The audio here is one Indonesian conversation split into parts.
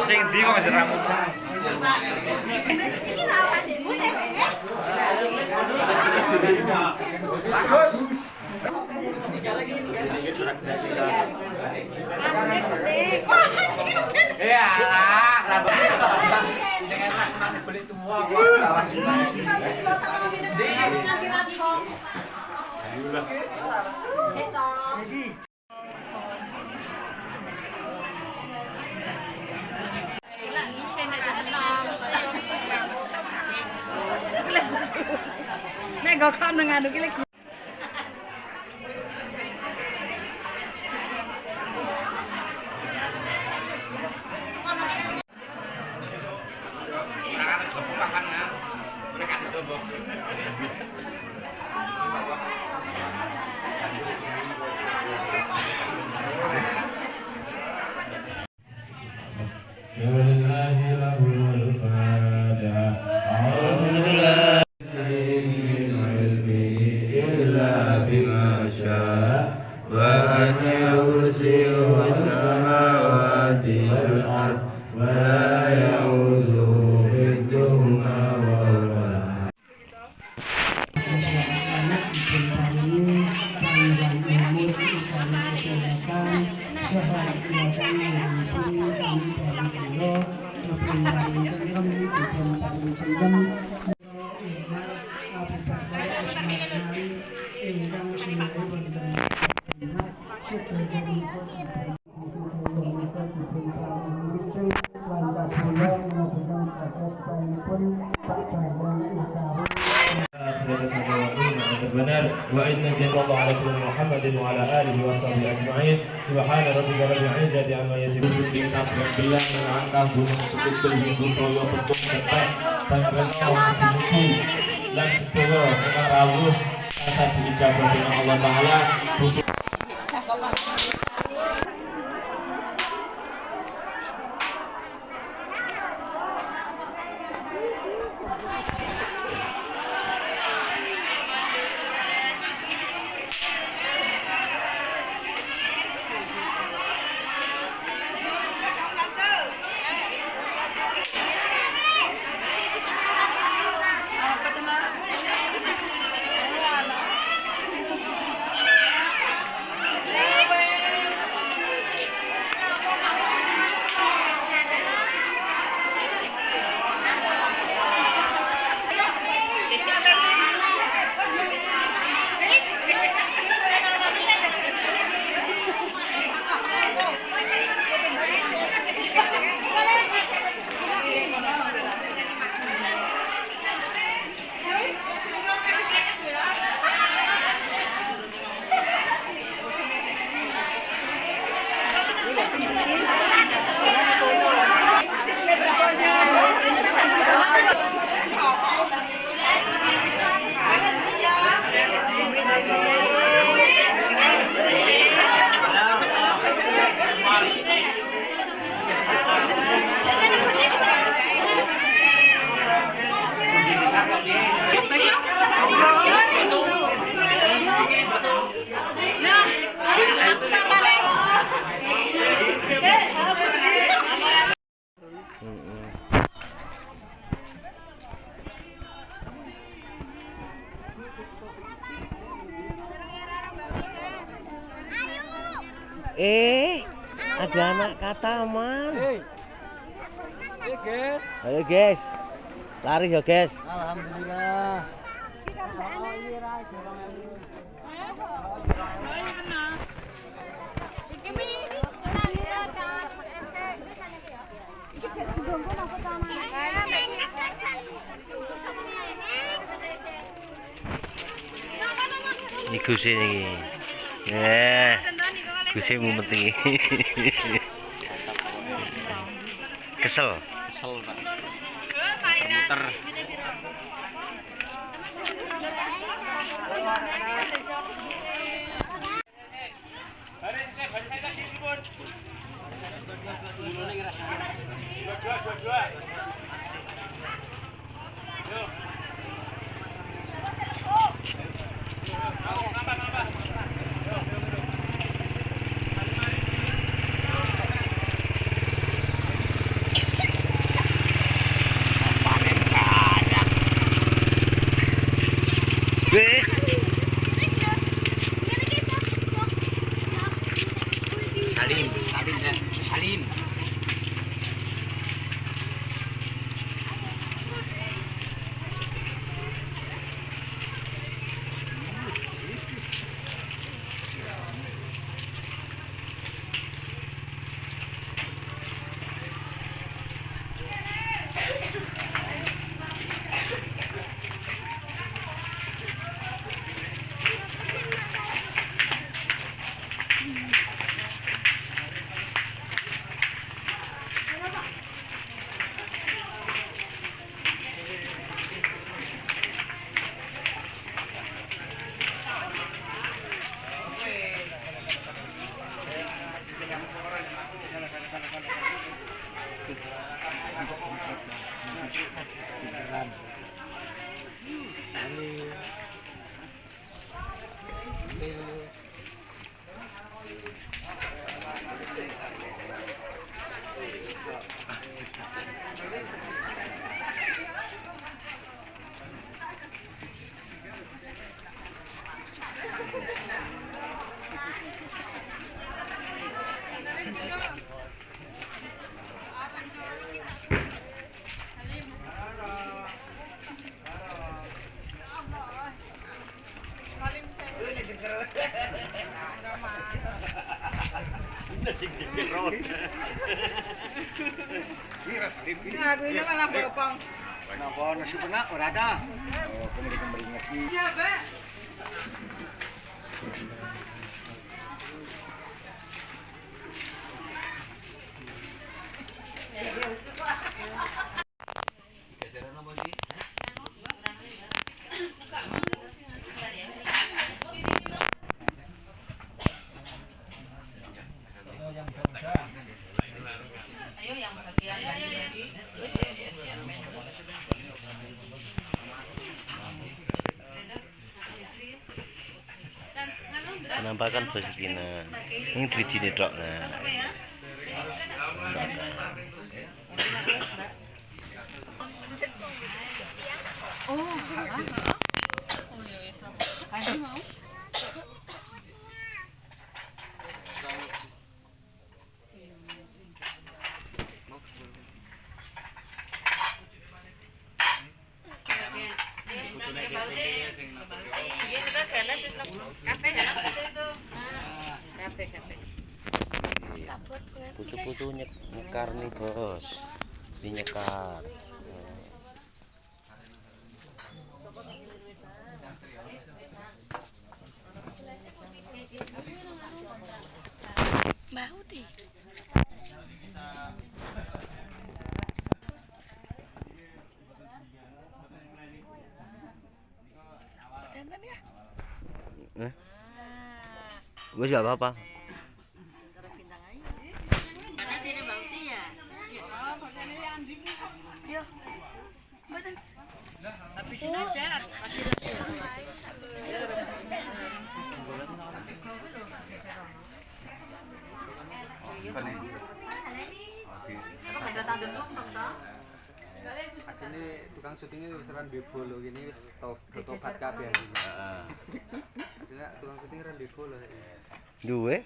Sing ndi kok wis rambut cah. Bagus. Ya lah, rambut. Jangan mas beli semua kok. Nek gak kok nganu ki lek benar wa inna sallallahu ala sayyidina Muhammadin wa ala alihi wa sahbihi ajma'in subhana rabbika rabbil izzati amma yasifun ing saben belang angka gunung sekutul minggu toyo petung setek bangkeno mati lan sedaya kenarawuh asa diijabah dening Allah taala. Ada anak kataman. Guys. Ayo guys, lari ya guys. Alhamdulillah. Ini Gusi nih. Gusi mumet iki. Kesel. Kesel, Pak. Muter-muter. Salim, salim dan salim. Aku ini malah bopong. Kenapa nasi penak ora ada? Oh, kembali lagi. Iya, Mbak. Penampakan Bostina. Ini drijine tok nah. Oh, salah. Oh ya wis. Ayo mau. Putu-putu nyekar nih bos, ini nyekar. Mbak Uti. Dandan ya? Gue gak apa-apa. Habisin aja. Asine tukang syutingnya wis ora duwe bolo gini wis tobat kabeh. Heeh. Asine tukang syuting ora duwe bolo saiki. Duwe?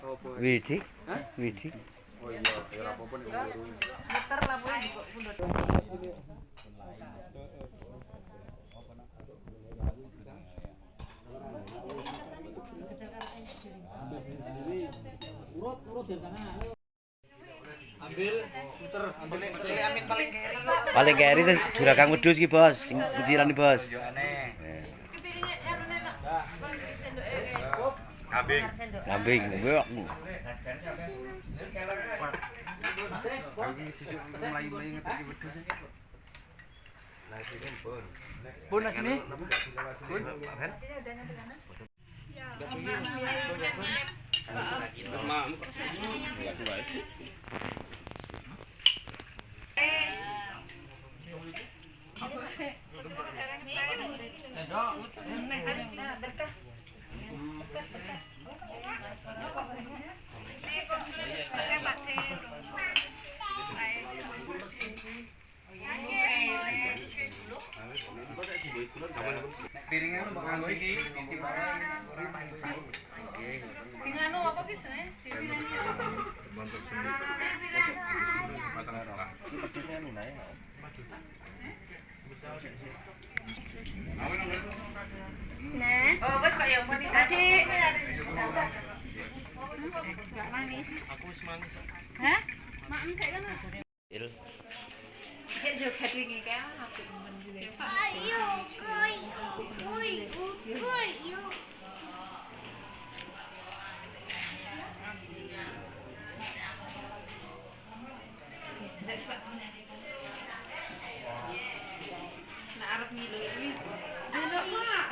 Opo? Widi? Hah? Widi? Oh iya, ya ora apa-apa nek nguru. Muter lah boleh juga pundut. Ambil, muter, ambil amin paling kiri. Paling kiri itu juragan wedhus iki, Bos. Sing kuciran iki, Bos. Yo aneh. Kambing. Kambing. Mbok. Aku sisuk mlayu-mlayu ngetik wedhus. Lah Bun sini. Bun. Piringnya lu bakal gue iki, Tinganu apa ki sebenarnya? Oh, wes kok yang mau tadi. Enggak manis. Aku wis manis. Hah? Maem sik kan. Il. Kayak joget wingi kae aku temen juga. Nah, arep ngilu iki. Delok mak,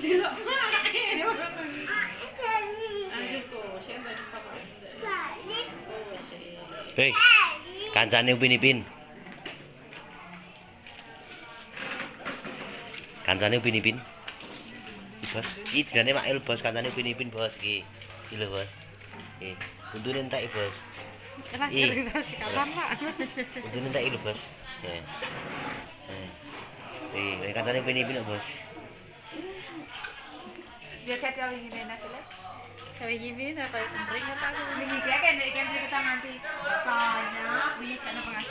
delok mak. Anjirku, sing baju apa? Hei, kancane Upin Ipin. Kancane Upin Ipin. Bos, iki jenenge Makil bos, kancane Upin Ipin bos iki. Iki lho bos. Untune entek bos. Kapan, Pak? Untune entek lho bos. Kancane Upin Ipin lho bos. Joget kau ingin enak lah. Kau ingin apa? Beringat aku. Ini kayak kita nanti banyak. Ini karena pengacara.